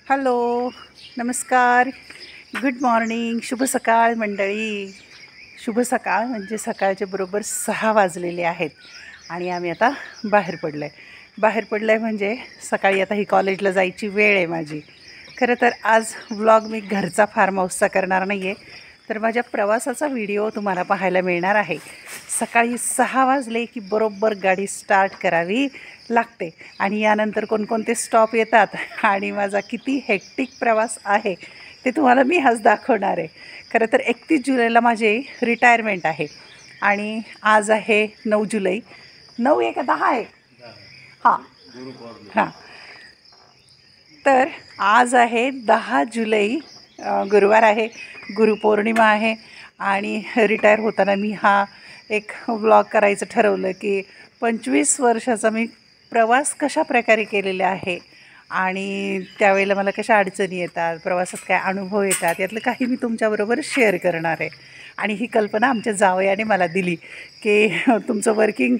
Hello, नमस्कार, good morning, शुभ सकाळ मंडळी. शुभ सकाळ म्हणजे सकाळचे बरोबर 6 वाजलेले आहेत आणि आम्ही आता बाहेर पडलो आहे म्हणजे सकाळी आता ही कॉलेजला जायची वेळ आहे माझी. खरं तर आज व्लॉग मी घरचा फार्म हाऊसचा करणार नाही आहे, तर माझ्या प्रवासाचा व्हिडिओ तुम्हाला पाहायला मिळणार आहे. सकाळी 6 वाजले की बरोबर गाडी स्टार्ट करावी लागते आणि यानंतर कोणकोणते स्टॉप येतात आणि माझा किती हेक्टिक प्रवास आहे ते तुम्हाला मी आज दाखवणार आहे. खरं तर 31 जुलैला माझे रिटायरमेंट आहे आणि आज आहे 9 जुलै. 9 आहे का 10 आहे? हां हां, तर आज आहे 10 जुलै, गुरुवार आहे, गुरुपौर्णिमा आहे आणि रिटायर होताना मी हा एक व्लॉग करायचं ठरवलं की 25 वर्षाचा मी प्रवास कशा प्रकारे केलेला आहे आणि त्यावेळेला मला कशा अडचणी येतात, प्रवासात काय अनुभव येतात, यातलं काही मी तुमच्याबरोबर शेअर करणार आहे. आणि ही कल्पना आमच्या जावयाने मला दिली की तुमचं वर्किंग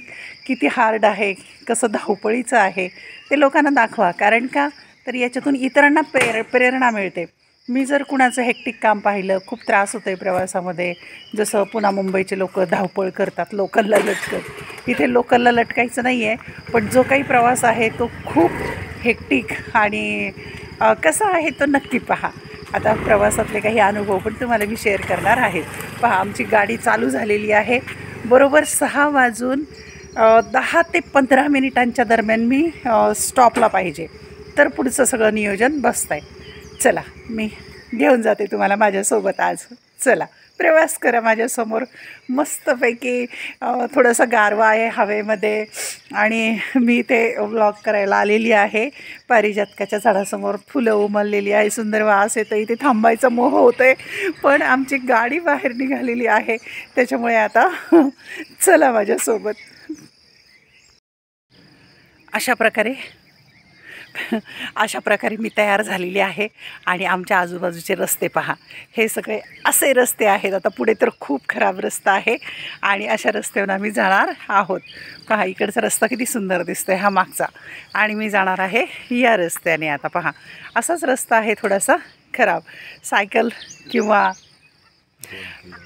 किती हार्ड आहे, कसं धावपळीचं आहे ते लोकांना दाखवा. कारण का तर याच्यातून इतरांना प्रेरणा मिळते. मी जर कुणाचं हेक्टिक काम पाहिलं, खूप त्रास होतो आहे प्रवासामध्ये, जसं पुन्हा मुंबईचे लोक धावपळ करतात लोकलला लटकत. इथे लोकलला लटकायचं नाही आहे, पण जो काही प्रवास आहे तो खूप हेक्टिक आणि कसा आहे तो नक्की पहा. आता प्रवासातले काही अनुभव पण तुम्हाला मी शेअर करणार आहे. पहा, आमची गाडी चालू झालेली आहे. बरोबर 6 वाजून 10 ते 15 मिनिटांच्या दरम्यान मी स्टॉपला पाहिजे, तर पुढचं सगळं नियोजन बसतं आहे. चला, मी घेऊन जाते तुम्हाला माझ्यासोबत आज. चला, प्रवास करा माझ्यासमोर. मस्तपैकी थोडंसं गारवा आहे हवेमध्ये आणि मी ते व्लॉग करायला आलेली आहे. पारिजातकाच्या झाडासमोर फुलं उमललेली आहे, सुंदर वास येतो. इथे थांबायचा मोह होतो आहे, पण आमची गाडी बाहेर निघालेली आहे, त्याच्यामुळे आता चला माझ्यासोबत. अशा प्रकारे मी तयार झालेली आहे आणि आमच्या आजूबाजूचे रस्ते पहा, हे सगळे असे रस्ते आहेत. आता पुढे तर खूप खराब रस्ता आहे आणि अशा रस्त्यावर आम्ही जाणार आहोत. पहा, इकडचा रस्ता किती सुंदर दिसतोय, हा मागचा, आणि मी जाणार आहे या रस्त्याने. आता पहा, असाच रस्ता आहे, थोडासा खराब. सायकल किंवा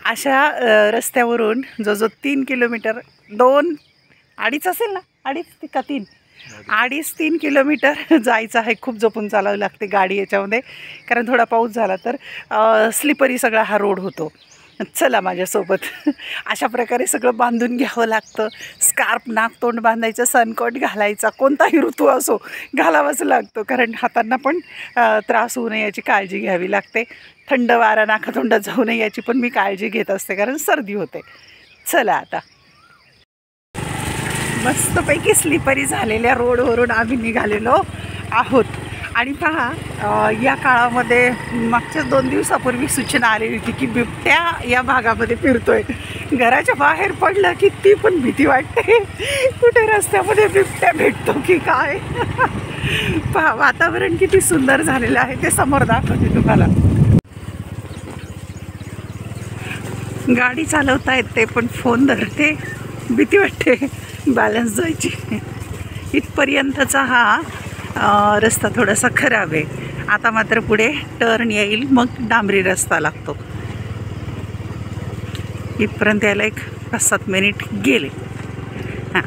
अशा रस्त्यावरून जो 3 किलोमीटर, 2-2.5 असेल ना, 2.5 का 3 किलोमीटर जायचं आहे. खूप जपून चालावं लागते गाडी याच्यामध्ये, कारण थोडा पाऊस झाला तर स्लिपरी सगळा हा रोड होतो. चला माझ्यासोबत. अशा प्रकारे सगळं बांधून घ्यावं लागतं. स्कार्फ, नाक तोंड बांधायचं, सनकोट घालायचा, कोणताही ऋतू असो घालावाच लागतो, कारण हातांना पण त्रास होऊ नये याची काळजी घ्यावी लागते. थंड वारा नाकातोंडात जाऊ नये याची पण मी काळजी घेत असते, कारण सर्दी होते. चला, आता मस्तपैकी स्लिपरी झालेल्या रोडवरून आम्ही निघालेलो आहोत. आणि पहा, या काळामध्ये मागच्या 2 दिवसापूर्वी सूचना आलेली होती की बिबट्या या भागामध्ये फिरतोय. घराच्या बाहेर पडलं की ती पण भीती वाटते, कुठे रस्त्यामध्ये बिबट्या भेटतो की काय. पहा, वातावरण किती सुंदर झालेलं आहे ते समोर दाखवते तुम्हाला. गाडी चालवता येते पण फोन धरते, भीती वाटते बॅलन्स जायची. इथपर्यंतचा हा रस्ता थोडासा खराब आहे. आता मात्र पुढे टर्न येईल, मग डांबरी रस्ता लागतो. इथपर्यंत यायला एक 5-7 मिनिट गेले.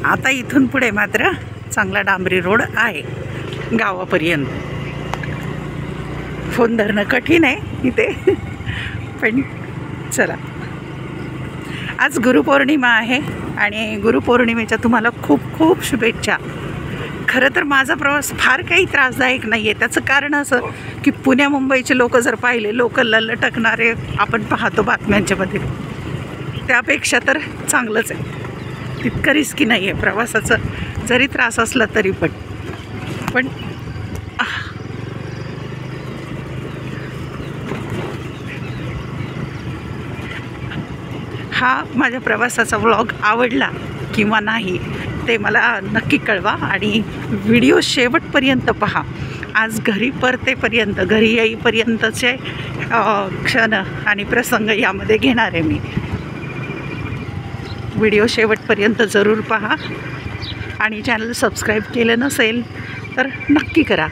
आता इथून पुढे मात्र चांगला डांबरी रोड आहे गावापर्यंत. फोन धरणं कठीण आहे इथे, पण चला. आज गुरुपौर्णिमा आहे आणि गुरुपौर्णिमेच्या तुम्हाला खूप खूप शुभेच्छा. खरं तर माझा प्रवास फार काही त्रासदायक नाही आहे. त्याचं कारण असं की पुण्या मुंबईचे लोक जर पाहिले, लोकलला लटकणारे आपण पाहतो बातम्यांच्यामध्ये, त्यापेक्षा तर चांगलंच आहे. तितकं रिस्की नाही आहे प्रवासाचं, जरी त्रास असला तरी पण हा माझ्या प्रवासाचा व्लॉग आवडला किंवा नाही ते मला नक्की कळवा आणि व्हिडिओ शेवटपर्यंत पहा. आज घरी परतेपर्यंत, घरी येईपर्यंतचे क्षण आणि प्रसंग यामध्ये घेणार आहे मी. व्हिडिओ शेवटपर्यंत जरूर पहा आणि चॅनल सबस्क्राईब केलं नसेल तर नक्की करा.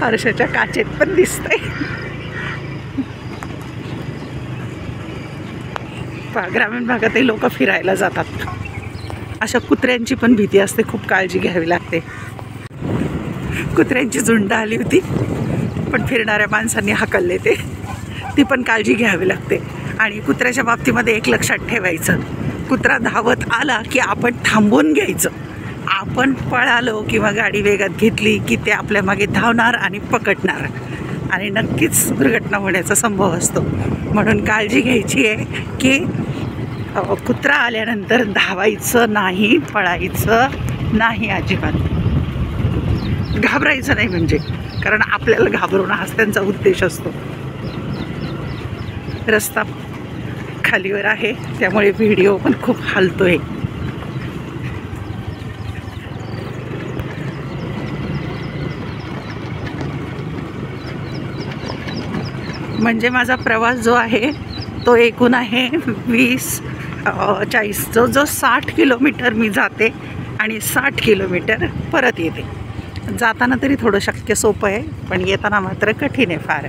आरशाच्या काचेत पण दिसतंय. ग्रामीण भागातही लोक फिरायला जातात. अशा कुत्र्यांची पण भीती असते, खूप काळजी घ्यावी लागते. कुत्र्यांची झुंड आली होती पण फिरणाऱ्या माणसांनी हाकलले ते, ती पण काळजी घ्यावी लागते. आणि कुत्र्याच्या बाबतीमध्ये एक लक्षात ठेवायचं, कुत्रा धावत आला की आपण थांबून घ्यायचं. आपण पळालो किंवा गाडी वेगात घेतली की ते आपल्या मागे धावणार आणि पकडणार आणि नक्कीच दुर्घटना होण्याचा संभव असतो. म्हणून काळजी घ्यायची आहे की कुत्रा आल्यानंतर धावायचं नाही, पळायचं नाही, अजिबात घाबरायचं नाही. म्हणजे कारण आपल्याला घाबरवणं हाच त्यांचा उद्देश असतो. रस्ता खालीवर आहे त्यामुळे व्हिडिओ पण खूप हालतोय. म्हणजे माझा प्रवास जो आहे तो एकूण आहे 20-40, जो 60 किलोमीटर मी जाते आणि 60 किलोमीटर परत येते. जाताना तरी थोडं शक्य सोपं आहे, पण येताना मात्र कठीण आहे फार.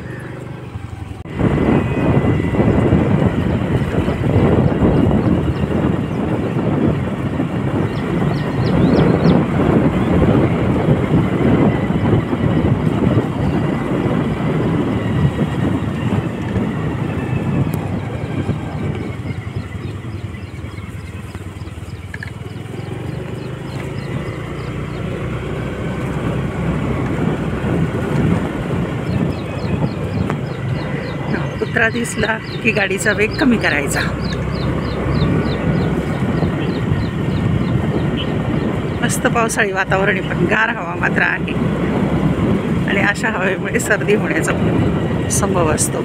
कुत्रा दिसला की गाडीचा वेग कमी करायचा. मस्त पावसाळी वातावरण आहे, पण गार हवा मात्र आहे आणि अशा हवेमुळे सर्दी होण्याचा संभव असतो.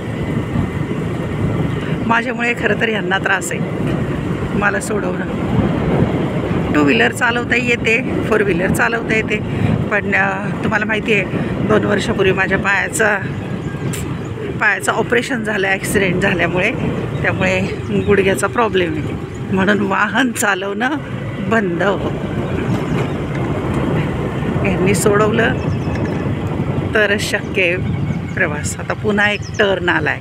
माझ्यामुळे खरं तर यांना त्रास आहे मला सोडवणं. 2 व्हीलर चालवता येते, 4 व्हीलर चालवता येते, पण तुम्हाला माहिती आहे 2 वर्षापूर्वी माझ्या पायाचं ऑपरेशन झालं ॲक्सिडेंट झाल्यामुळे. त्यामुळे गुडघ्याचा प्रॉब्लेम आहे, म्हणून वाहन चालवणं बंद. यांनी सोडवलं तर शक्य आहे प्रवास. आता पुन्हा एक टर्न आला आहे.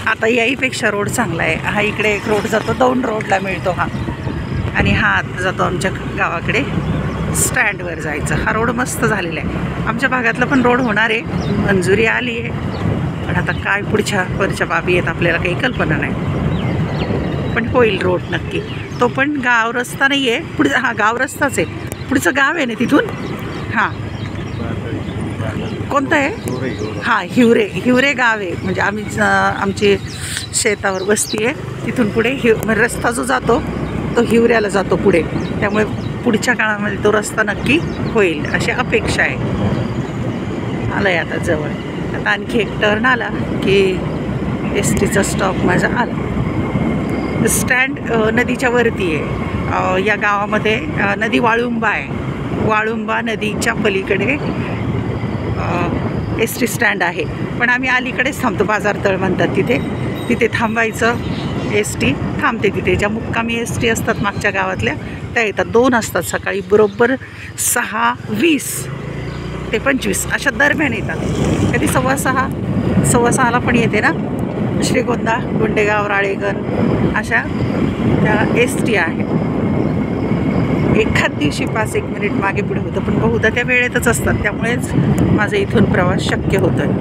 आता याहीपेक्षा रोड चांगला आहे. हा इकडे एक रोड जातो, 2 रोडला मिळतो हा, आणि हा आता जातो आमच्या गावाकडे स्टँडवर जायचं. हा रोड मस्त झालेला आहे. आमच्या भागातला पण रोड होणार आहे, मंजुरी आली आहे, पण आता काय पुढच्या बाबी आहेत आपल्याला काही कल्पना नाही. पण होईल रोड नक्की. तो पण गाव रस्ता नाही आहे, पुढचा हा गाव रस्ताच आहे. पुढचं गाव आहे ना तिथून. हां, कोणतं आहे? हां, हिवरे गाव आहे. म्हणजे आमची शेतावर वस्ती आहे. तिथून पुढे रस्ता जो जातो तो हिवऱ्याला जातो पुढे. त्यामुळे पुढच्या काळामध्ये तो रस्ता नक्की होईल अशी अपेक्षा आहे. आलं आहे आता जवळ. आता आणखी एक टर्न आला की एसटीचा स्टॉप माझा आला. स्टँड नदीच्या वरती आहे. या गावामध्ये नदी वाळुंबा आहे. वाळुंबा नदीच्या पलीकडे एस टी स्टँड आहे. पण आम्ही अलीकडेच थांबतो, बाजारतळ म्हणतात तिथे थांबायचं. एस टी थांबते तिथे. ज्या मुक्कामी एस टी असतात मागच्या गावातल्या त्या येतात. 2 असतात सकाळी, बरोबर 6:20 ते 25 अशा दरम्यान येतात. कधी 6:15 पण येते ना. श्रीगोंदा, गोंडेगाव, राळेगण अशा त्या एस टी आहेत. एखाद दिवशी 5-1 मिनिट मागे पुढे होतं, पण बहुधा त्या वेळेतच असतात. त्यामुळेच माझा इथून प्रवास शक्य होतो आहे.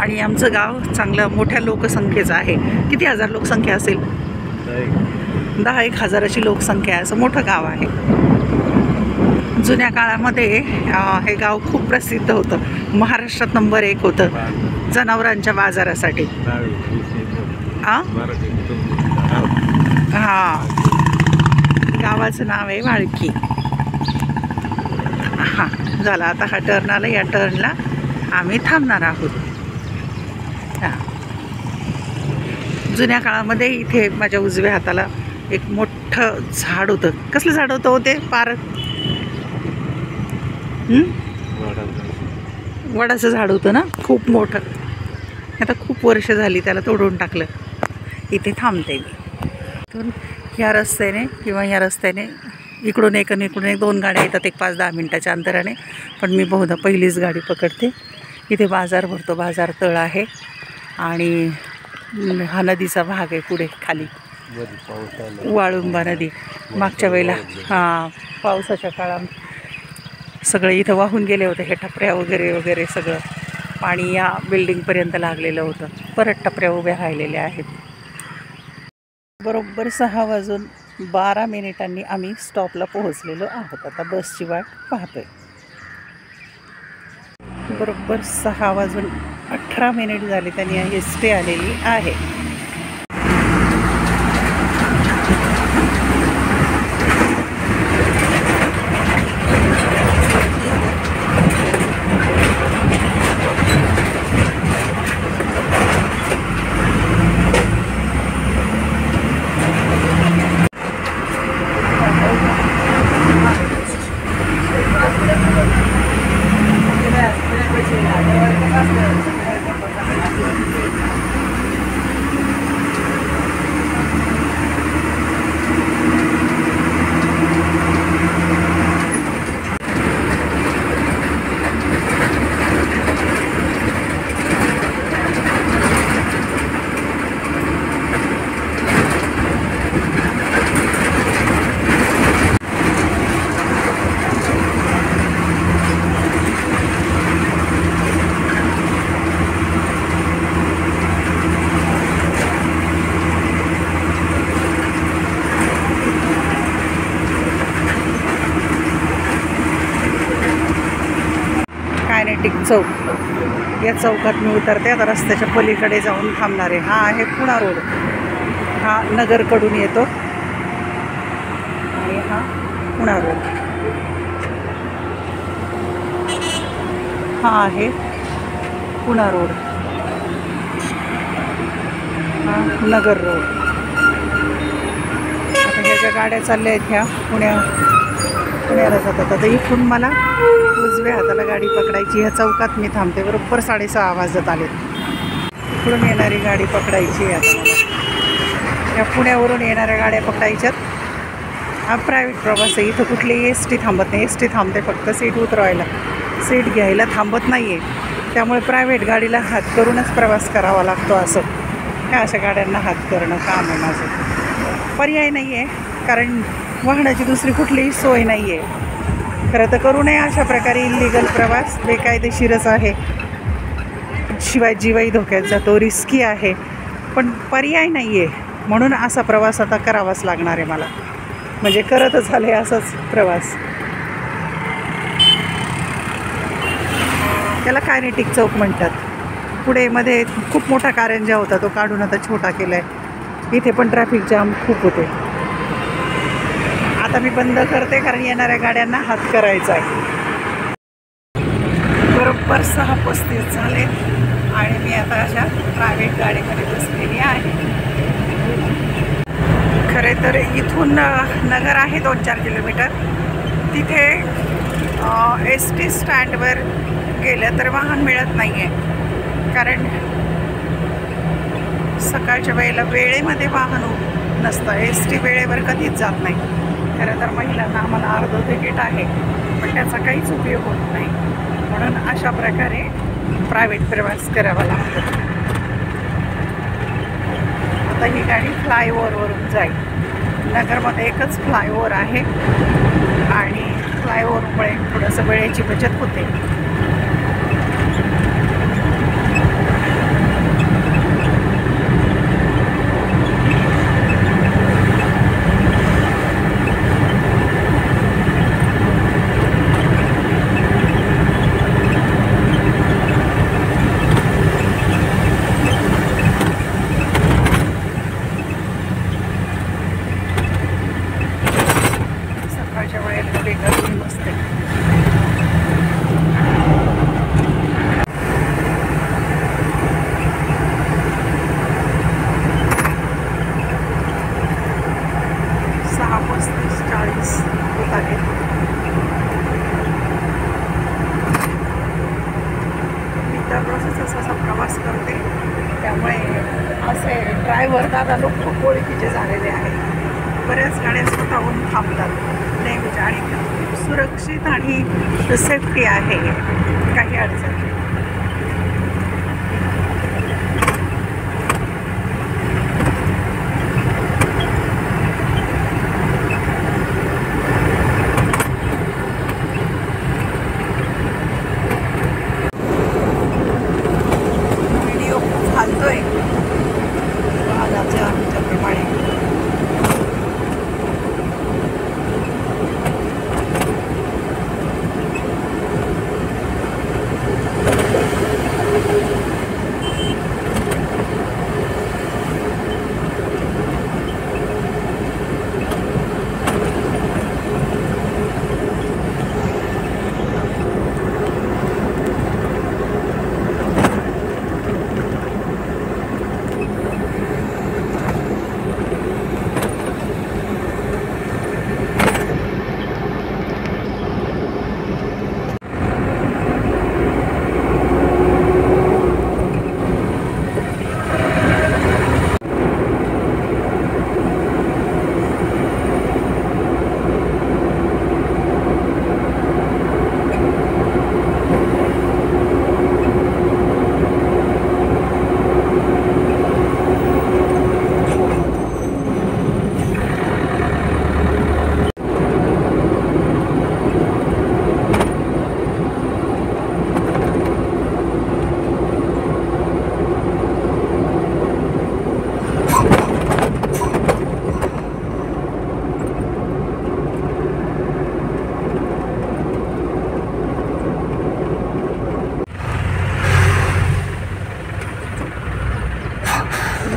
आणि आमचं गाव चांगलं मोठ्या लोकसंख्येचं आहे. किती हजार लोकसंख्या असेल? 10-1 हजाराची लोकसंख्या आहे. असं मोठं गाव आहे. जुन्या काळामध्ये हे गाव खूप प्रसिद्ध होतं. महाराष्ट्रात नंबर 1 होतं जनावरांच्या बाजारासाठी. हां, गावाचं नाव आहे वाळकी. हां, झाला आता हा टर्न आला. या टर्नला आम्ही थांबणार आहोत. हां, जुन्या काळामध्ये इथे माझ्या उजव्या हाताला एक मोठं झाड होतं. कसलं झाड होतं हो ते? वडाचं झाड होतं ना, खूप मोठं. आता खूप वर्ष झाली त्याला तोडून टाकलं. इथे थांबते मी. या रस्त्याने किंवा या रस्त्याने इकडून एक आणि इकडून एक 2 गाड्या येतात, एक 5-10 मिनटाच्या अंतराने. पण मी बहुधा पहिलीच गाडी पकडते. इथे बाजार भरतो, बाजार तळ आहे आणि हा नदीचा भाग आहे पुढे खाली, वाळुंबा नदी. मागच्या वेळेला पावसाच्या काळात सगळं इथं वाहून गेले होते, हे टपऱ्या वगैरे वगैरे सगळं पाणी या बिल्डिंगपर्यंत लागलेलं होतं. परत टपऱ्या उभ्या राहिलेल्या आहेत. बरोबर 6:12 आम्ही स्टॉपला पोहोचलेलो आहोत. आता बसची वाट पाहतोय. बरोबर 6:18 झाले त्यांनी एसटी आलेली आहे. कायनेटिक चौक, या चौकात मी उतरते. आता रस्त्याच्या पलीकडे जाऊन थांबणार आहे. हा आहे पुणा रोड. हा नगरकडून येतो आणि हा पुणा रोड. हा आहे पुणा रोड, हा नगर रोड. आता ह्या ज्या गाड्या चालल्या आहेत ह्या पुण्याला जातात. आता इथून मला उजव्या हाताला गाडी पकडायची. ह्या चौकात मी थांबते. बरोबर 6:30 वाजत आले. इकडून येणारी गाडी पकडायची आहे आता मला. या पुण्यावरून येणाऱ्या गाड्या पकडायच्यात. हा प्रायव्हेट प्रवास आहे. इथं कुठलीही एस टी थांबत नाही. एस टी थांबते फक्त सीट उतरवायला, सीट घ्यायला थांबत नाही आहे. त्यामुळे प्रायव्हेट गाडीला हात करूनच प्रवास करावा लागतो. असं ह्या अशा गाड्यांना हात करणं काम आहे माझं. पर्याय नाही आहे, कारण वाहनाची दुसरी कुठलीही सोय नाही आहे. खरं तर करू नये अशा प्रकारे इल्लीगल प्रवास, बेकायदेशीरच आहे. शिवाय जीवही धोक्यात जातो, रिस्की आहे. पण पर्याय नाही आहे, म्हणून असा प्रवास आता करावाच लागणार आहे मला. म्हणजे करतच आले असाच प्रवास. त्याला कायनेटिक चौक म्हणतात. पुढे मध्ये खूप मोठा कारंजा होता, तो काढून आता छोटा केला आहे. इथे पण ट्रॅफिक जाम खूप होते. आता मी बंद करते, कारण येणाऱ्या गाड्यांना हात करायचा आहे. बरोबर 6:35 झाले आणि मी आता अशा प्रायव्हेट गाडीमध्ये बसलेली आहे. खरे तर इथून नगर आहे 2-4 किलोमीटर. तिथे एस टी स्टँडवर गेलं तर वाहन मिळत नाही आहे, कारण सकाळच्या वेळेमध्ये वाहन नसतं. एस टी वेळेवर कधीच जात नाही. खरं तर महिलांना आम्हाला अर्धं तिकीट आहे, पण त्याचा काहीच उपयोग होत नाही. म्हणून अशा प्रकारे प्रायव्हेट प्रवास करावा लागतो. आता ही गाडी फ्लायओव्हरवरून जाईल. नगरमध्ये एकच फ्लायओव्हर आहे आणि फ्लायओव्हरमुळे थोडंसं वेळेची बचत होते. सकाळच्या वेळेला गर्दी नसते. असा प्रवास करते, त्यामुळे असे ड्रायव्हर दादा लोक खूप ओळखीचे झालेले आहेत. बऱ्याच गाड्या स्वतःहून थांबतात. आणि सुरक्षित आणि सेफ्टी आहे, काही अडचण नाही. व्हिडिओ खूप हालतोय वाहनाच्या प्रमाणे.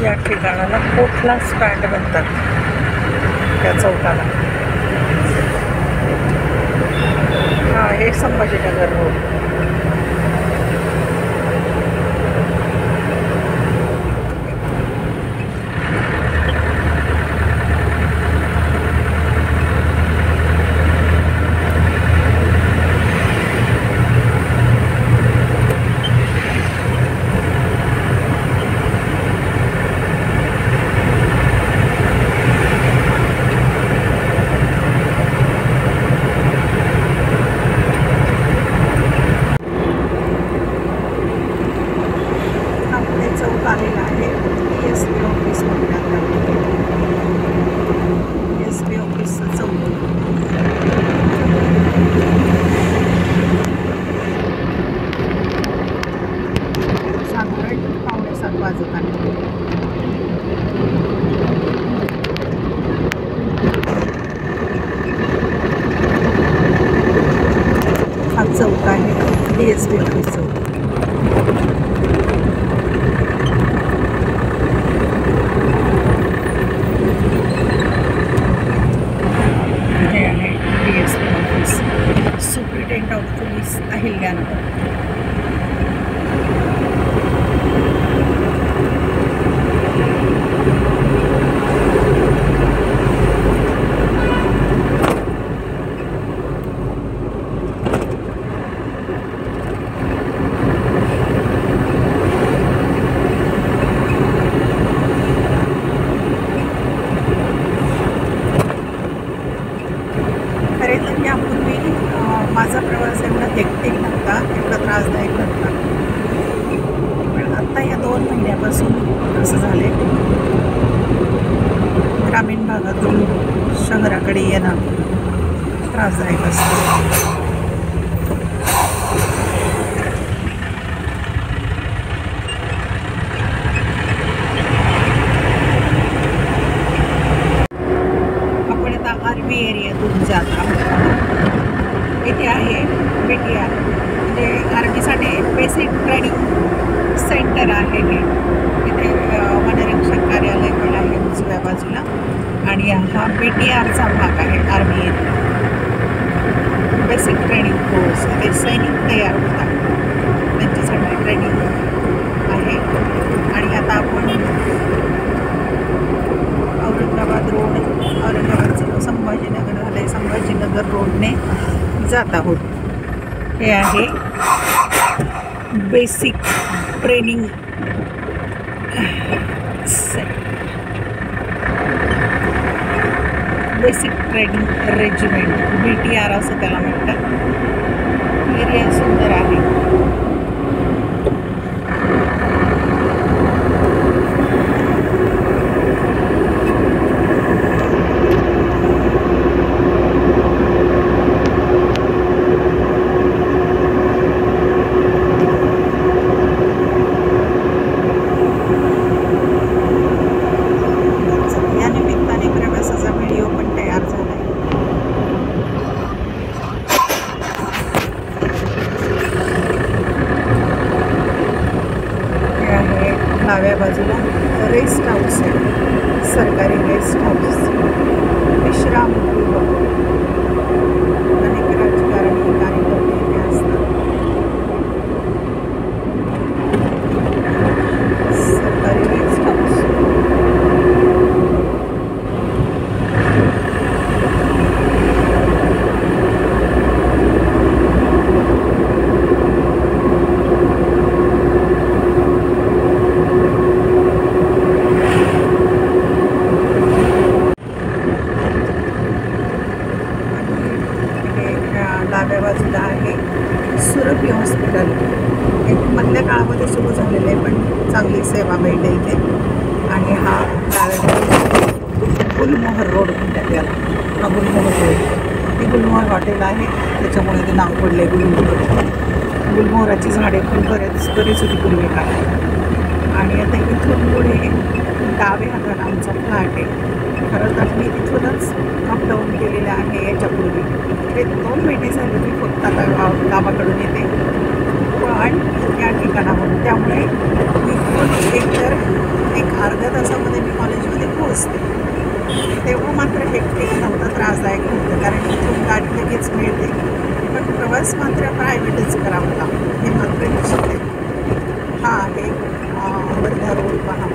या ठिकाणाला कोठला स्टँड म्हणतात, त्या चौकाला. हा हे संभाजीनगर रोड. हा चौक आहे DSP ऑफिस चौक. हे आहे DSP office, superintendent of police Ahilyanagar. माझा प्रवास एवढा हेक्टिक नव्हता, एवढा त्रासदायक नव्हता, पण आत्ता या 2 महिन्यापासून असं झाले. ग्रामीण भागातून शहराकडे येणं त्रासदायक असतं. आपण आता आर्मी एरियातून जात आहोत. इथे आहे BTR, म्हणजे आर्मीसाठी बेसिक ट्रेनिंग सेंटर आहे. हे इथे वनरक्षक कार्यालय पण आहे उजव्या बाजूला, आणि हा BTRचा भाग आहे. आर्मी बेसिक ट्रेनिंग कोर्स, इथे सैनिक तयार होतात, त्यांच्यासाठी ट्रेनिंग आहे. आणि आता आपण औरंगाबाद रोड, औरंगाबादचं संभाजीनगर झालं, संभाजीनगर रोडने जात आहोत. हे आहे basic training basic training regiment BTR असं त्याला म्हणतात. एरिया सुंदर आहे. डाव्या बाजूला रेस्ट हाऊस आहे, सरकारी रेस्ट हाऊस, विश्रामगृह. अनेक राजकारणी कार्यकर्ते इथे असतात. सरकारी रेस्ट हाऊस. डाव्या बाजूला आहे सुरभी हॉस्पिटल. हे मधल्या काळामध्ये सुरू झालेलं आहे, पण चांगली सेवा मिळते इथे. आणि हा गुलमोहर रोड म्हणतात याला. हा गुलमोहर रोड, हे गुलमोहर हॉटेल आहे, त्याच्यामुळे ते नाव पडले गुलमोहर. गुलमोहराची झाडे पण बरेच होती पूर्वी काळात. आणि आता इथून पुढे डाव्या हाताला आमचा फ्लॅट आहे. खरं तर मी तिथूनच अपडाऊन केलेलं आहे याच्यापूर्वी. ते 2 महिने झाले मी फक्त आता गावाकडून येते, पण या ठिकाणावरून. त्यामुळे इथून एकतर एक अर्ध्या तासामध्ये मी कॉलेजमध्ये पोहोचते. तेव्हा मात्र हेक्टिक नव्हतं, त्रासदायक नव्हतं, कारण इथून गाडी लगेच मिळते. पण प्रवास मात्र प्रायव्हेटच करावा लागतो, हे मात्र निश्चित आहे. हा आहे वर्धा रोड. पहा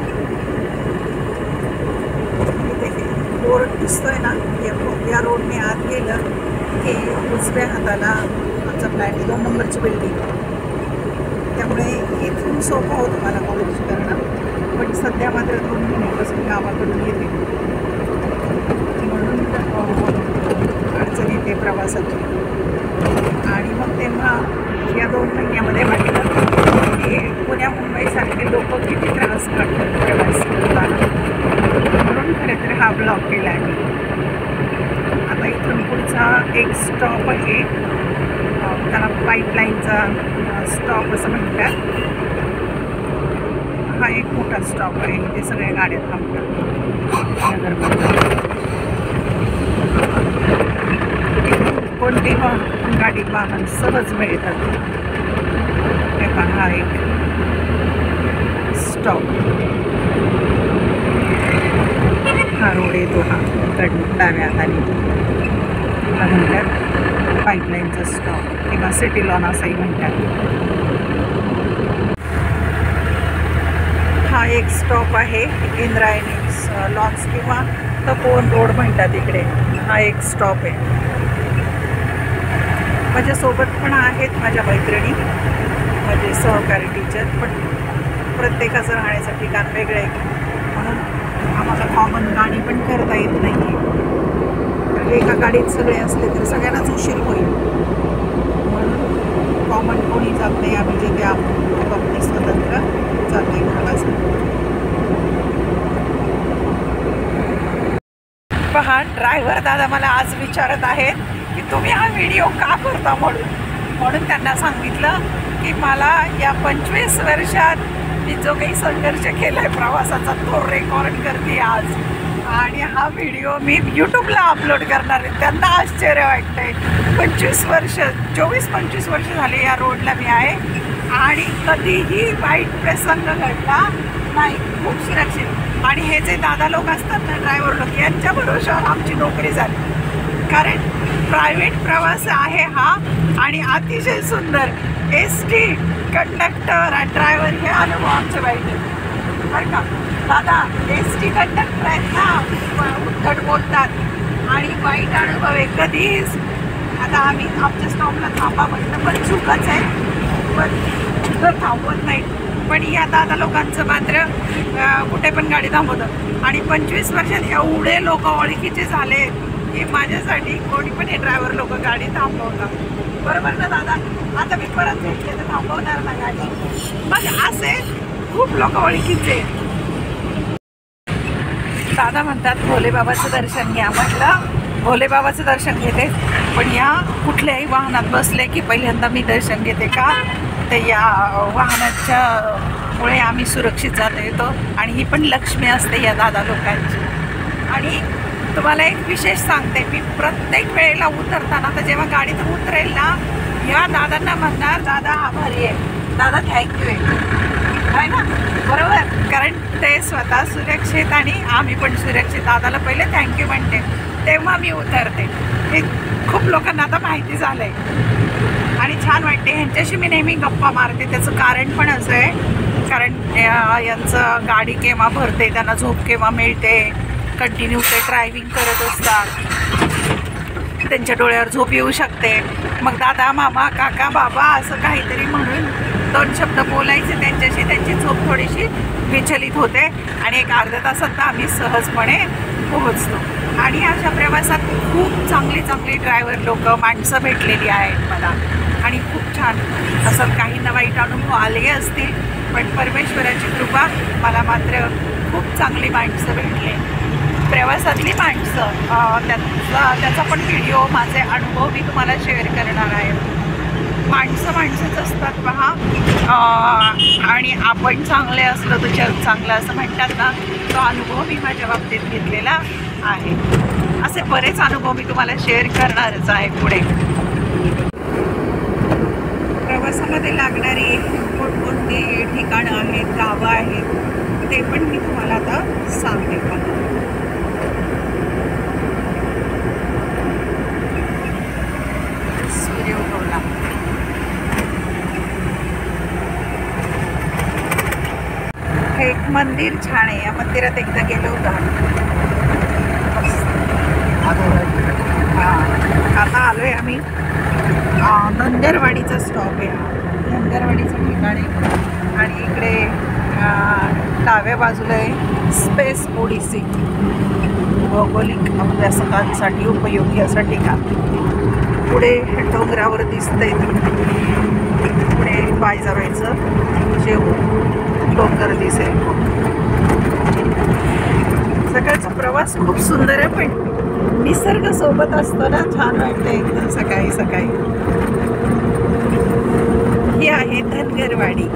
बोर्ड दिसतोय ना, या रोडने आत गेलं की उजव्या हाताला आमचा फ्लॅट, 2 नंबरची बिल्डिंग. त्यामुळे इथून सोपं होतं मला कॉलेज करणं. पण सध्या मात्र 2 महिन्यापासून गावाकडून येते, म्हणून अडचण येते प्रवासाची. आणि मग तेव्हा या 2 महिन्यामध्ये वाटलं की पुण्या मुंबईसारखे लोक किती त्रास काढतात प्रवास करताना. म्हणून खरं तर हा ब्लॉग केला आहे. आता इथून पुढचा एक स्टॉप आहे, त्याला पाईपलाईनचा स्टॉप असं म्हणतात. हा एक मोठा स्टॉप आहे, इथे सगळ्या गाड्या थांबतात नगरमध्ये. कोणती गाडी वाहन सहज मिळतात. हे पहा, हा एक स्टॉप. हा रोड येतो, हा डाव्या हाताने म्हणतात पाईपलाईनचा स्टॉप किंवा सिटी लॉन असंही म्हणतात. हा एक स्टॉप आहे, इंद्रायणी लॉन्स किंवा तपोवन रोड म्हणतात इकडे. हा एक स्टॉप आहे. माझ्यासोबत पण आहेत माझ्या मैत्रिणी, माझे सहकारी टीचर, पण प्रत्येकाचं राहण्याचं ठिकाण वेगळं आहे, म्हणून आम्हाला कॉमन गाडी पण करता येत नाही आहे. एका गाडीत सगळे असले तर सगळ्यांनाच उशीर होईल, म्हणून कॉमन कोणी जात नाही. आम्ही जे त्या बाबतीत स्वतंत्र जाते प्रवासात. पहा, ड्रायव्हर दादा मला आज विचारत आहेत की तुम्ही हा व्हिडिओ का करता म्हणून त्यांना सांगितलं की मला या 25 वर्षात मी जो काही संघर्ष केला आहे प्रवासाचा तो रेकॉर्ड करते आज. आणि हा व्हिडिओ मी यूट्यूबला अपलोड करणार आहे. त्यांना आश्चर्य वाटतंय. 24 वर्ष 24-25 वर्ष झाले या रोडला मी आहे आणि कधीही वाईट प्रसंग घडला नाही. खूप सुरक्षित. आणि हे जे दादा लोक असतात ना, ड्रायव्हर लोक, यांच्या भरोशावर आमची नोकरी झाली. कारण प्रायव्हेट प्रवास आहे हा आणि अतिशय सुंदर. ST कंडक्टर आणि ड्रायव्हर हे अनुभव आमचे वाईट आहेत बरं का. दादा ST कंडक्टर आहेत ना, उद्धट बोलतात आणि वाईट अनुभव आहे कधीच. आता आम्ही आमच्या स्टॉपला थांबा म्हटलं पण चुकच आहे, पण थांबवत नाही. पण या दादा लोकांचं मात्र कुठे पण गाडी थांबवतं. आणि 25 वर्षात एवढे लोक ओळखीचे झाले की माझ्यासाठी कोणी पण हे ड्रायव्हर लोक गाडी थांबवतात. बरोबर ना दादा? आता मी परत भेटले तर थांबवणार ना गाडी. मग असे खूप लोक ओळखीचे. दादा म्हणतात भोलेबाबाचं दर्शन घ्या. म्हटलं भोलेबाबाचं दर्शन घेते, पण या कुठल्याही वाहनात बसले की पहिल्यांदा मी दर्शन घेते का ते या वाहनाच्या मुळे आम्ही सुरक्षित जाता येतो. आणि ही पण लक्ष्मी असते या दादा लोकांची. आणि तुम्हाला एक विशेष सांगते, मी प्रत्येक वेळेला उतरताना तर जेव्हा गाडीतून उतरेल ना, या दादांना म्हणणार दादा आभारी आहे, दादा थँक्यू आहे ना, बरोबर? कारण ते स्वतः सुरक्षित आणि आम्ही पण सुरक्षित. दादाला पहिले थँक्यू म्हणते, तेव्हा मी उतरते. हे खूप लोकांना आता माहिती झालं आहे आणि छान वाटते. ह्यांच्याशी मी नेहमी गप्पा मारते. त्याचं कारण पण असं आहे, कारण यांचं गाडी केव्हा भरते, त्यांना झोप केव्हा मिळते, कंटिन्यू ते ड्रायव्हिंग करत असतात, त्यांच्या डोळ्यावर झोप येऊ शकते. मग दादा, मामा, काका, बाबा असं काहीतरी म्हणून 2 शब्द बोलायचे त्यांच्याशी. त्यांची झोप थोडीशी विचलित होते आणि एक अर्ध्या तासात तर आम्ही सहजपणे पोहोचतो. आणि अशा प्रवासात खूप चांगली चांगली ड्रायव्हर लोक, माणसं भेटलेली आहेत मला. आणि खूप छान असं काहींना वाईट अनुभव आले असतील, पण परमेश्वराची कृपा, मला मात्र खूप चांगली माणसं भेटले. प्रवासातली माणसं, त्याचा पण व्हिडिओ, माझे अनुभव मी तुम्हाला शेअर करणार आहे. माणसं माणसंच असतात पहा. आणि आपण चांगले असलो तर जग चांगलं असं म्हणतात ना, तो अनुभव मी माझ्या बाबतीत घेतलेला आहे. असे बरेच अनुभव मी तुम्हाला शेअर करणारच आहे पुढे. प्रवासामध्ये लागणारी कोणकोणती ठिकाणं आहेत, गावं आहेत, ते पण मी तुम्हाला आता सांगते का. सूर्य उगवला. हे एक मंदिर छान आहे. या मंदिरात एकदा गेलो होतो. आता आलोय आम्ही धनगरवाडीचा स्टॉप आहे. धनगरवाडीचं ठिकाण आहे आणि इकडे डाव्या बाजूला आहे स्पेस ओडिसी, भौगोलिक अभ्यासकांसाठी उपयोगी असं ठिकाण. पुढे डोंगरावर दिसतंय, पुढे पाय जायचं जेवून डोंगर दिसेल. सकाळचा प्रवास खूप सुंदर आहे, पण निसर्ग सोबत असतो ना, छान वाटतं एकदम सकाळी सकाळी. ही आहे धनगरवाडी.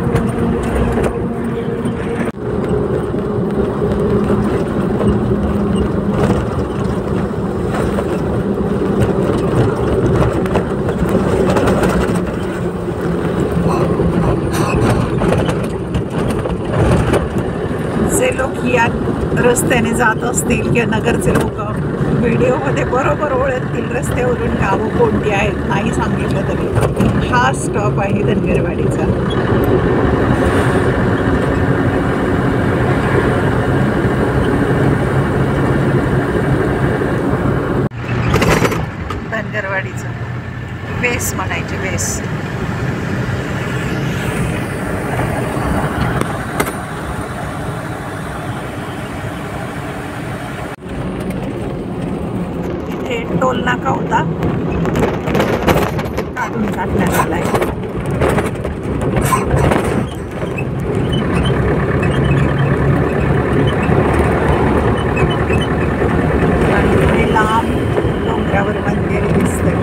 जे लोक या रस्त्याने जात असतील किंवा नगरचे लोक व्हिडिओमध्ये बरोबर ओळखतील रस्त्यावरून गावं कोणती आहेत, नाही सांगितलं तरी. हा स्टॉप आहे धनगरवाडीचा. धनगरवाडीचं बेस म्हणायचे, बेस. टोल नाका होता, काढून टाकण्यात आलाय. आणि लांब डोंगरावर मंदिर दिसतंय.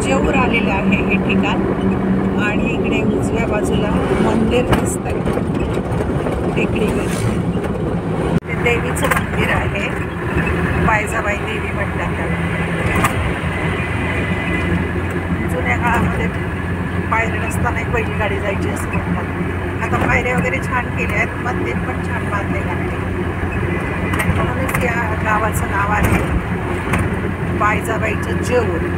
जेऊर आलेलं आहे हे ठिकाण. आणि इकडे उजव्या बाजूला मंदिर दिसतंय टेकडीवर. ते देवीचं मंदिर आहे, बायजाबाई देवी म्हणतात त्याला. जुन्या काळामध्ये पायऱ्या नसताना एक बैलगाडी जायची असं म्हणतात. आता पायऱ्या वगैरे छान केल्या आहेत, मंदिर पण छान बांधलेलं आहे आणि म्हणूनच या गावाचं नाव आहे बायजाबाईचं जेऊर.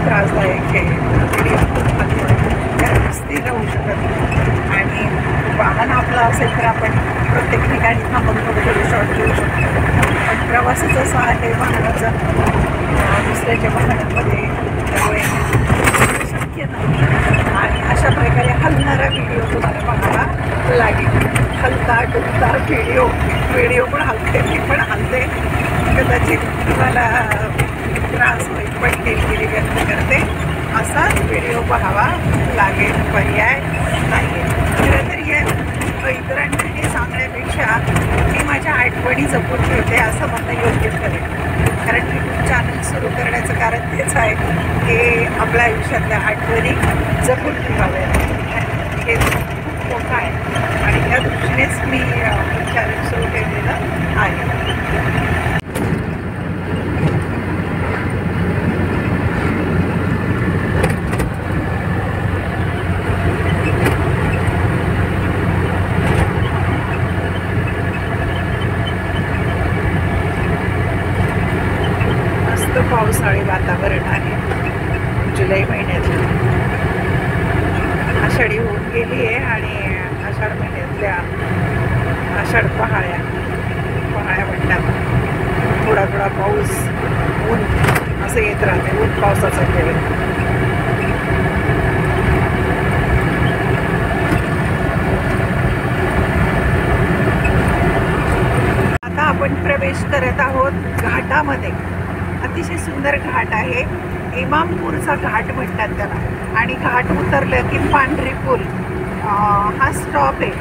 त्रासदायक आहे, स्थिर राहू शकत आणि वाहन आपलं असेल तर आपण प्रत्येक ठिकाणी थांबून थोडं शॉर्ट घेऊ शकतो. पण प्रवासच असा आहे वाहनाचा, दुसऱ्याच्या वाहनामध्ये शक्य नाही. आणि अशा प्रकारे हलणारा व्हिडिओ तुम्हाला बघायला लागेल. हलता डुलता व्हिडिओ पण हलते, मी पण हलते, कदाचित तुम्हाला त्रास होईल, पण केली व्यक्त करते असाच व्हिडिओ पाहावा लागेल, पर्याय नाही. खरं तर हे इतरांना हे सांगण्यापेक्षा मी माझ्या आठवणी जपून ठेवते असं म्हणणं योग्य ठरेल. कारण यूट्यूब चॅनल सुरू करण्याचं कारण तेच आहे की आपल्या आयुष्यातल्या आठवणी जपून ठेवाव्या. हे खूप मोठं आहे आणि या दृष्टीनेच मी चॅनल सुरू केलेलं आहे. पावसाळी वातावरण आहे जुलै महिन्यातलं. आषाढी होऊन गेली आहे आणि आषाढ महिन्यातल्या आषाढ पहाळ्या म्हणतात. थोडा थोडा पाऊस, ऊन असं येत राहते, ऊन पावसाचा खेळ. आता आपण प्रवेश करत आहोत घाटामध्ये. अतिशय सुंदर घाट आहे, इमामपूरचा घाट म्हणतात त्याला. आणि घाट उतरलं की पांढरी पूल हा स्टॉप आहे.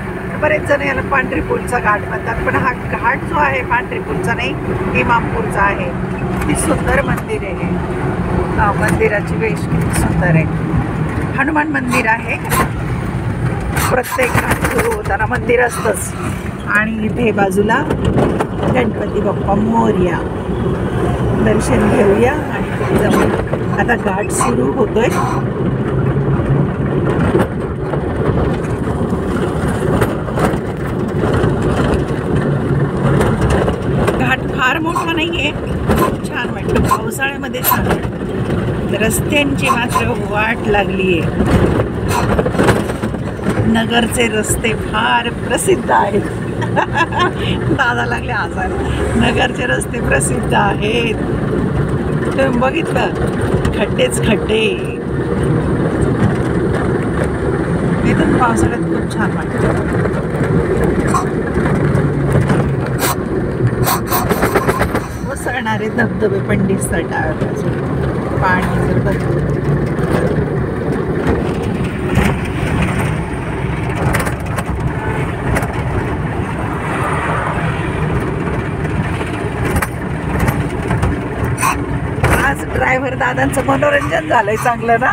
बरेच जण याला पांढरी पूलचा घाट म्हणतात, पण हा घाट जो आहे पांढरी पूलचा नाही, इमामपूरचा आहे. किती सुंदर मंदिर आहे, मंदिराची वेश किती सुंदर आहे. हनुमान मंदिर आहे. प्रत्येक घाट सुरू होताना मंदिर असतंच. आणि इथे बाजूला गणपती बाप्पा मोरया. दर्शन घेऊया आणि जाऊ. आता घाट सुरू होतोय. घाट फार मोठा नाहीये, खूप छान वाटतं, पावसाळ्यामध्ये छान वाटतं. रस्त्यांची मात्र वाट लागलीये. नगरचे रस्ते फार प्रसिद्ध आहेत. दादा लागले हसायला. नगरचे रस्ते प्रसिद्ध आहेत. तुम्ही बघितलं, खड्डेच खड्डे. इथून पावसाळ्यात खूप छान वाटतं. ओसळणारे धबधबे पण दिसतात डाव्या बाजूला. पाणी जर बदलून ड्रायव्हर दादांचं मनोरंजन झालंय चांगलं ना.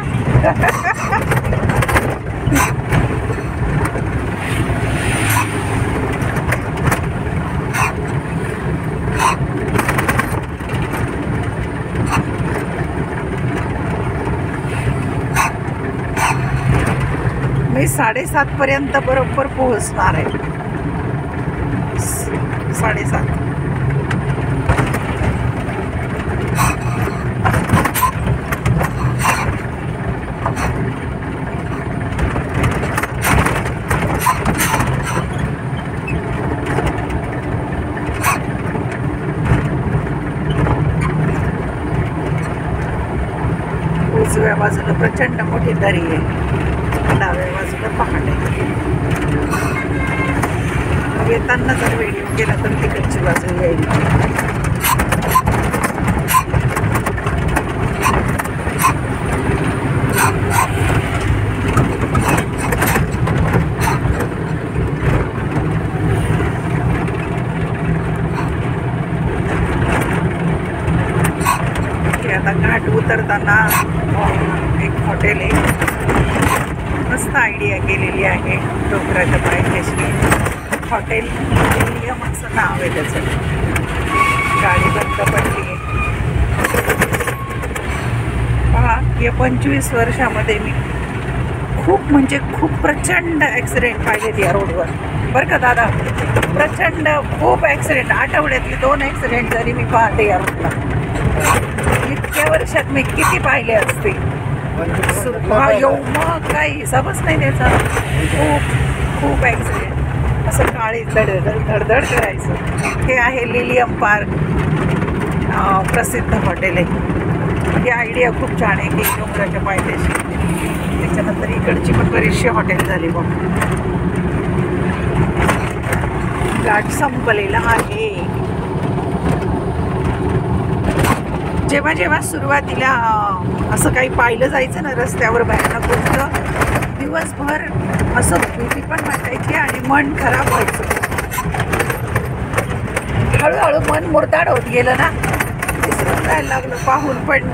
मी 7:30 पर्यंत बरोबर पोहोचणार आहे. 7:30. उजव्या बाजूला प्रचंड मोठी दरी आहे, डाव्या बाजूला पहाड आहे. येताना जर व्हिडिओ केला तर तिकडची बाजू येईल. आता घाट उतरताना एक हॉटेल आहे, मस्त आयडिया केलेली आहे. डोंगराच्या पायथ्याशी हॉटेल लिलियम असं नाव आहे त्याचं. गाडी बंद पडली आहे. पहा, या 25 वर्षामध्ये मी खूप म्हणजे खूप प्रचंड ॲक्सिडेंट पाहिलेत या रोडवर बरं का दादा. प्रचंड खूप ॲक्सिडेंट, आठवड्यातले 2 ॲक्सिडेंट जरी मी पाहते या रोडला. इतक्या वर्षात मी किती पाहिले असते. मग काही हिसाबच नाही त्याचा. खूप खूप ॲक्सिडेंट, असं काळी धडधड करायचं. हे आहे लिलियम पार्क, प्रसिद्ध हॉटेल आहे. ही आयडिया खूप छान आहे की डोंगराच्या पायथ्याशी. त्याच्यानंतर इकडची पण बरीचशी हॉटेल झाली. मग घाट संपलेला आहे. जेव्हा जेव्हा सुरुवातीला असं काही पाहिलं जायचं ना रस्त्यावर भयानक गोष्ट, दिवसभर असं भीती पण वाटायची आणि मन खराब व्हायचं. हळूहळू मन मुरताड होत गेलं ना, विसरून जायला लागलं पाहून. पण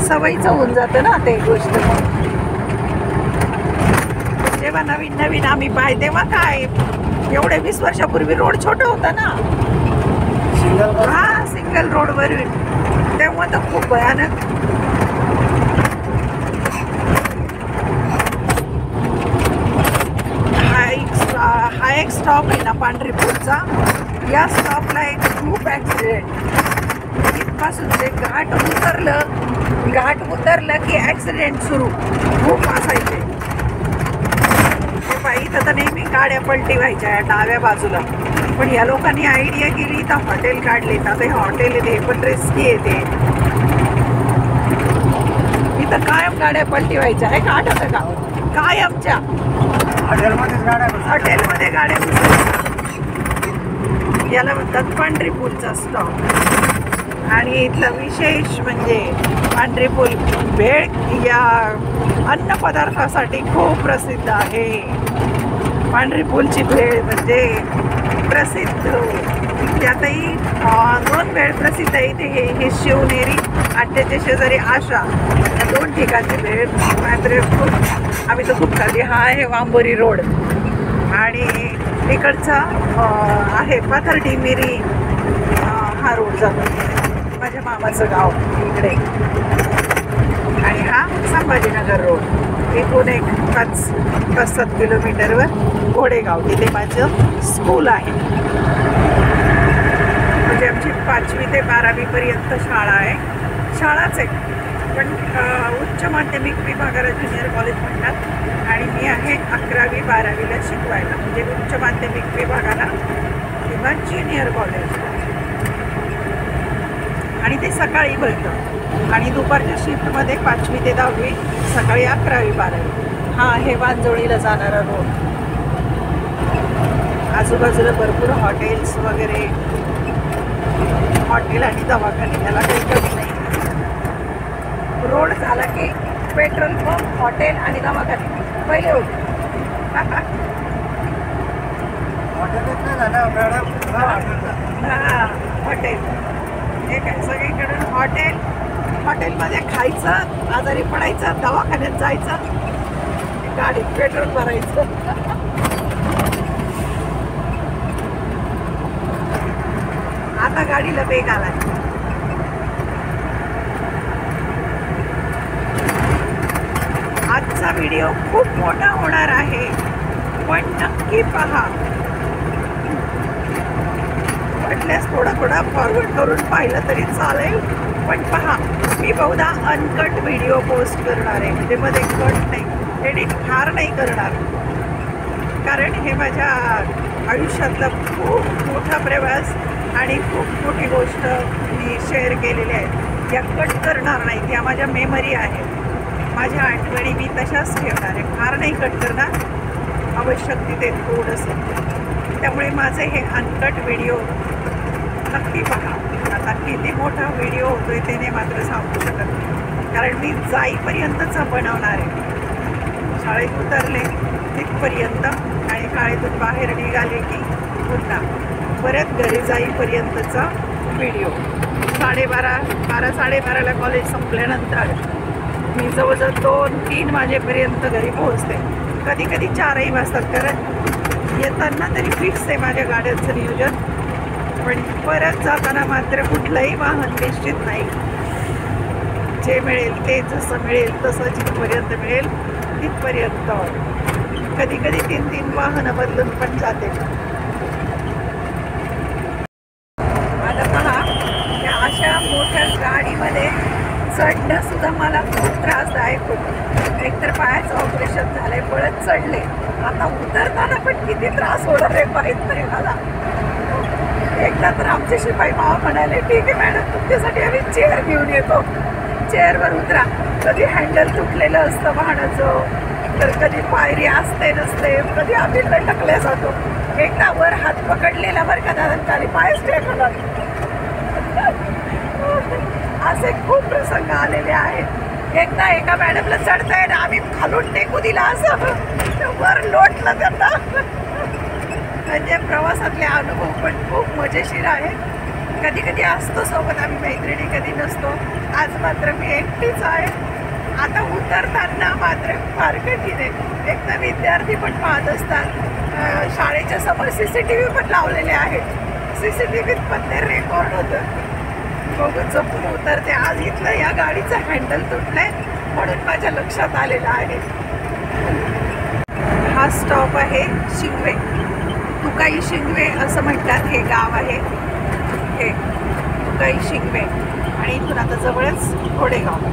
सवयीचं होऊन जातं ना ते गोष्ट. जेव्हा नवीन नवीन आम्ही पाहिजे तेव्हा काय एवढे 20 वर्षापूर्वी रोड छोटा होता ना. हा, सिंगल रोडवर. तेव्हा तर खूप भयानक. हा एक स्टॉप आहे ना पांढरीपूरचा. या स्टॉपला एक खूप ॲक्सिडेंट. इथपासून ते घाट उतरलं की ॲक्सिडेंट सुरू खूप असायचे. इथं तर नेहमी गाड्या पलटी व्हायच्या डाव्या बाजूला. पण या लोकांनी आयडिया केली तर हॉटेल काढले. आता हे हॉटेल येते पण रिस्की येते. इथं कायम गाड्या पलटी व्हायच्या आहे का, आठवतं का? कायमच्या हॉटेलमध्ये गाड्या घुसायच्या. याला म्हणतात पांढरीपूलचा स्टॉप. आणि इथलं विशेष म्हणजे पांढरीपूल भेळ या अन्नपदार्थासाठी खूप प्रसिद्ध आहे. पांढरीपूलची भेळ म्हणजे प्रसिद्ध. त्यातही 2 भेळ प्रसिद्ध आहे इथे. हे शिवनेरी आणि त्याच्या शेजारी आशा, या 2 ठिकाणची भेळ मात्र खूप आम्ही तर खूप खाल्ली. हा आहे वांबोरी रोड आणि इकडचा आहे पाथर्डी मिरी. हा रोड जातो, माझ्या मामाचं गाव इकडे. आणि हा संभाजीनगर रोड. इथून एक 5-7 किलोमीटरवर घोडेगाव, तिथे माझं स्कूल आहे. म्हणजे आमची 5वी ते 12वी पर्यंत शाळा आहे. शाळाच आहे पण उच्च माध्यमिक विभागाला ज्युनियर कॉलेज म्हणतात. आणि मी आहे 11वी 12वीला शिकवायला, म्हणजे उच्च माध्यमिक विभागाला किंवा ज्युनियर कॉलेज. आणि ते सकाळी भरतं. आणि दुपारच्या शिफ्टमध्ये 5वी ते 10वी, सकाळी 11वी 12वी. हा आहे वांजोळीला जाणारा रोड. आजूबाजूला भरपूर हॉटेल्स वगैरे, हॉटेल आणि दवाखाने, त्याला काही कमी नाही. रोड झाला की पेट्रोल पंप, हॉटेल आणि दवाखाने पहिले होते. हां, हॉटेल हे काय सगळीकडून हॉटेल. हॉटेलमध्ये खायचं, आजारी पडायचं, दवाखान्यात जायचं, गाडीत पेट्रोल भरायचं. आता गाडीला वेग आला. आजचा व्हिडिओ खूप मोठा होणार आहे पण नक्की पहा. वाटल्यास थोडा फॉरवर्ड करून पाहिलं तरी चालेल, पण पहा. मी बहुधा अनकट व्हिडिओ पोस्ट करणार आहे, म्हणजे मध्ये कट नाही, एडिट फार नाही करणार. कारण हे माझ्या आयुष्यातला खूप मोठा प्रवास आणि खूप मोठी गोष्ट मी शेअर केलेली आहे. या कट करणार नाही, त्या माझ्या मेमरी आहेत, माझ्या आठवणी मी तशाच ठेवणार आहे, फार नाही कट करणार. आवश्यक तिथे थोडंसं. त्यामुळे माझे हे अनकट व्हिडिओ नक्की पहा. आता किती मोठा व्हिडिओ होतोय ते नाही मात्र सांगू शकत, कारण मी जाईपर्यंतच बनवणार आहे. शाळेत उतरले तिथपर्यंत आणि शाळेतून बाहेर निघाले की पुन्हा परत घरी जाईपर्यंतचा व्हिडिओ. 12:30 कॉलेज संपल्यानंतर मी जवळजवळ 2-3 वाजेपर्यंत घरी पोहोचते. कधी कधी 4ही वाजतात, कारण येताना तरी फिक्स आहे माझ्या गाड्यांचं नियोजन. पण परत जाताना मात्र कुठलंही वाहन निश्चित नाही. जे मिळेल ते जसं मिळेल तसं जिथपर्यंत मिळेल तिथपर्यंत. कधी कधी 3-3 वाहनं बदलून पण जाते. आता पहा, या अशा मोठ्या गाडीमध्ये चढणं सुद्धा मला खूप त्रासदायक होतं. एकतर पायाचं ऑपरेशन झालंय, पळत चढले, आता उतरताना पण किती त्रास होणार आहे माहीत नाही मला. एकदा तर आमचे शिपाई मामा म्हणाले, ठीक आहे मॅडम, तुमच्यासाठी आम्ही चेअर घेऊन येतो, चेअरवर उतरा. कधी हँडल तुटलेलं असतं वाहनाचं, तर कधी पायरी असते नसते, कधी आम्ही लटकले जातो. एकदा वर हात पकडलेला बरं का दादा, खाली पायच टेकला. असे खूप प्रसंग आलेले आहेत. एकदा एका मॅडमला चढताय ना, आम्ही खालून टेकू दिला, असं वर लोटलं त्यांना. म्हणजे प्रवासातले अनुभव पण खूप मजेशीर आहे. कधी कधी असतो सोबत आम्ही मैत्रिणी, कधी नसतो. आज मात्र मी एकटीच आहे. आता उतरताना मात्र फार कठीण आहे. एक तर विद्यार्थी पण पाहत असतात. शाळेच्या समोर CCTV पण लावलेले आहेत. CCTVत पण ते रेकॉर्ड होतं. बघून जपून उतरते. आज इथलं या गाडीचं हँडल तुटलंय म्हणून माझ्या लक्षात आलेलं आहे. हा स्टॉप आहे शिंगवे, तुकाई शिंगवे असं म्हणतात. हे गाव आहे, हे तुकाई शिंगवे. आणि इथून आता जवळच घोडेगाव.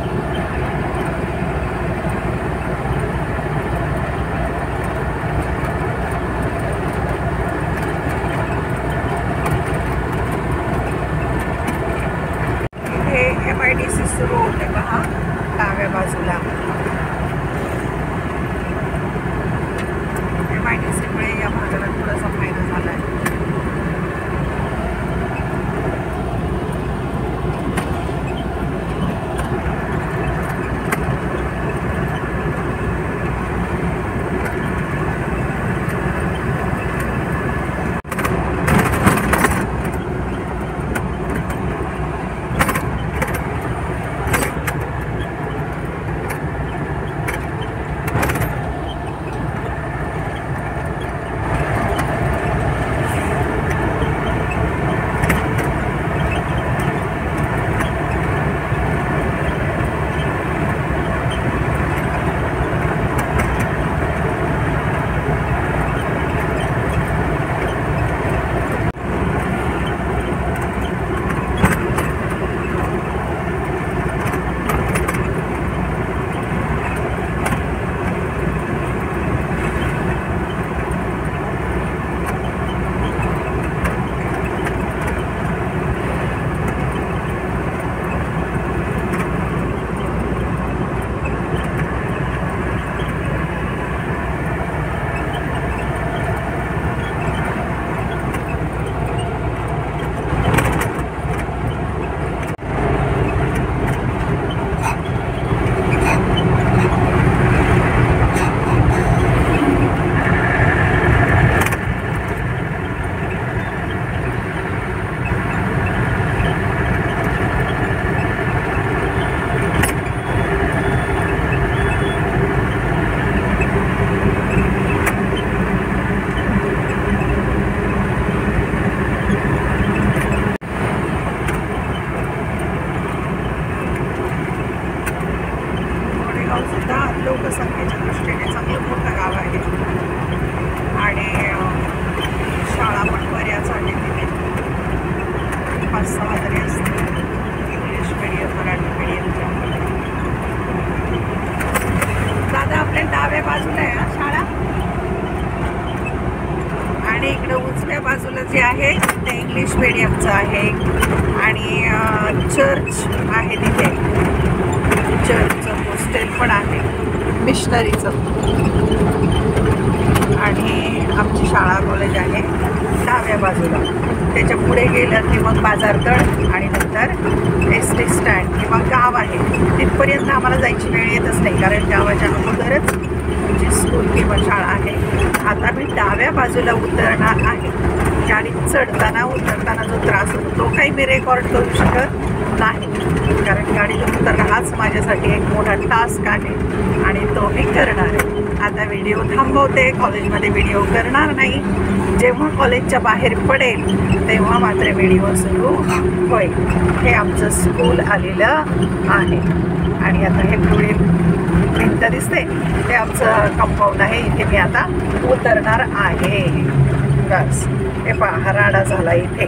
हे MIDC सुरू होते पहा डाव्या बाजूला. MIDCमुळे या भागाला थोडासा फायदा झाला आहे. लोकसंख्येच्या दृष्टीने चांगलं मोठं गाव आहे आणि शाळा पण बऱ्याच आहेत तिथे. 5-6 तरी असतील इंग्लिश मीडियम, मराठी मीडियमच्या. दादा आपल्या डाव्या बाजूला आहे शाळा आणि इकडं उजव्या बाजूला जे आहे ते इंग्लिश मीडियमचं आहे आणि चर्च आहे तिथे. चर्चचं हॉस्टेल पण आहे मिशनरीचं आणि आमची शाळा कॉलेज आहे डाव्या बाजूला. त्याच्या पुढे गेलं की मग बाजारतळ आणि नंतर एस टी स्टँड किंवा गाव आहे. तिथपर्यंत आम्हाला जायची वेळ येतच नाही, कारण गावाच्या अगोदरच आमची स्कूल किंवा शाळा आहे. आता मी डाव्या बाजूला उतरणार आहे. गाडीत चढताना उतरताना जो त्रास होतो तो काही मी रेकॉर्ड करू शकत नाही, कारण गाडीतून उतरणं हाच माझ्यासाठी एक मोठा टास्क आहे आणि तो मी करणार आहे. आता व्हिडिओ थांबवते, कॉलेजमध्ये व्हिडिओ करणार नाही. जेव्हा कॉलेजच्या बाहेर पडेल तेव्हा मात्र व्हिडिओ सुरू होईल. हे आमचं स्कूल आलेलं आहे आणि आता हे पुढे भिंत दिसते ते आमचं कंपाऊंड आहे. इथे मी आता उतरणार आहे. बस हे पहा, राडा झाला. इथे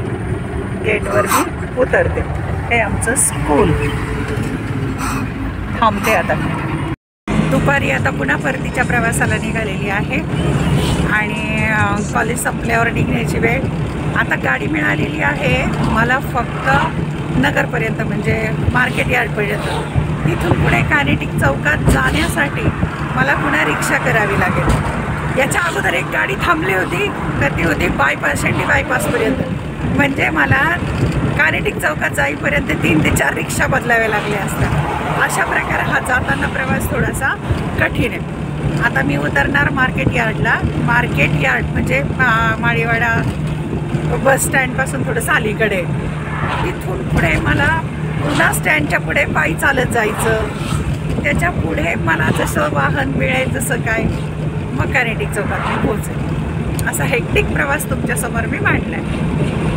गेटवर मी उतरते. हे आमचं स्कूल. थांबते आता. दुपारी आता पुन्हा परतीच्या प्रवासाला निघालेली आहे आणि कॉलेज संपल्यावर निघण्याची वेळ. आता गाडी मिळालेली आहे मला फक्त नगरपर्यंत, म्हणजे मार्केट यार्डपर्यंत. तिथून पुढे कानेटिक चौकात जाण्यासाठी मला पुन्हा रिक्षा करावी लागेल. याच्या अगोदर एक गाडी थांबली होती, तर ती होती बायपास, शेंडी बायपासपर्यंत. म्हणजे मला कानेटिक चौकात जाईपर्यंत 3 ते 4 रिक्षा बदलाव्या लागल्या असतात. अशा प्रकारे हा जाताना प्रवास थोडासा कठीण आहे. आता मी उतरणार मार्केट यार्डला. मार्केट यार्ड म्हणजे माळीवाडा बस स्टँडपासून थोडंसं अलीकडे. तिथून पुढे मला पुन्हा स्टँडच्या पुढे पायी चालत जायचं. त्याच्या पुढे मला जसं वाहन मिळेल जसं काय मग कानेटिक चौकात मी पोहोचेल. असा हेक्टिक प्रवास तुमच्यासमोर मी मांडला आहे.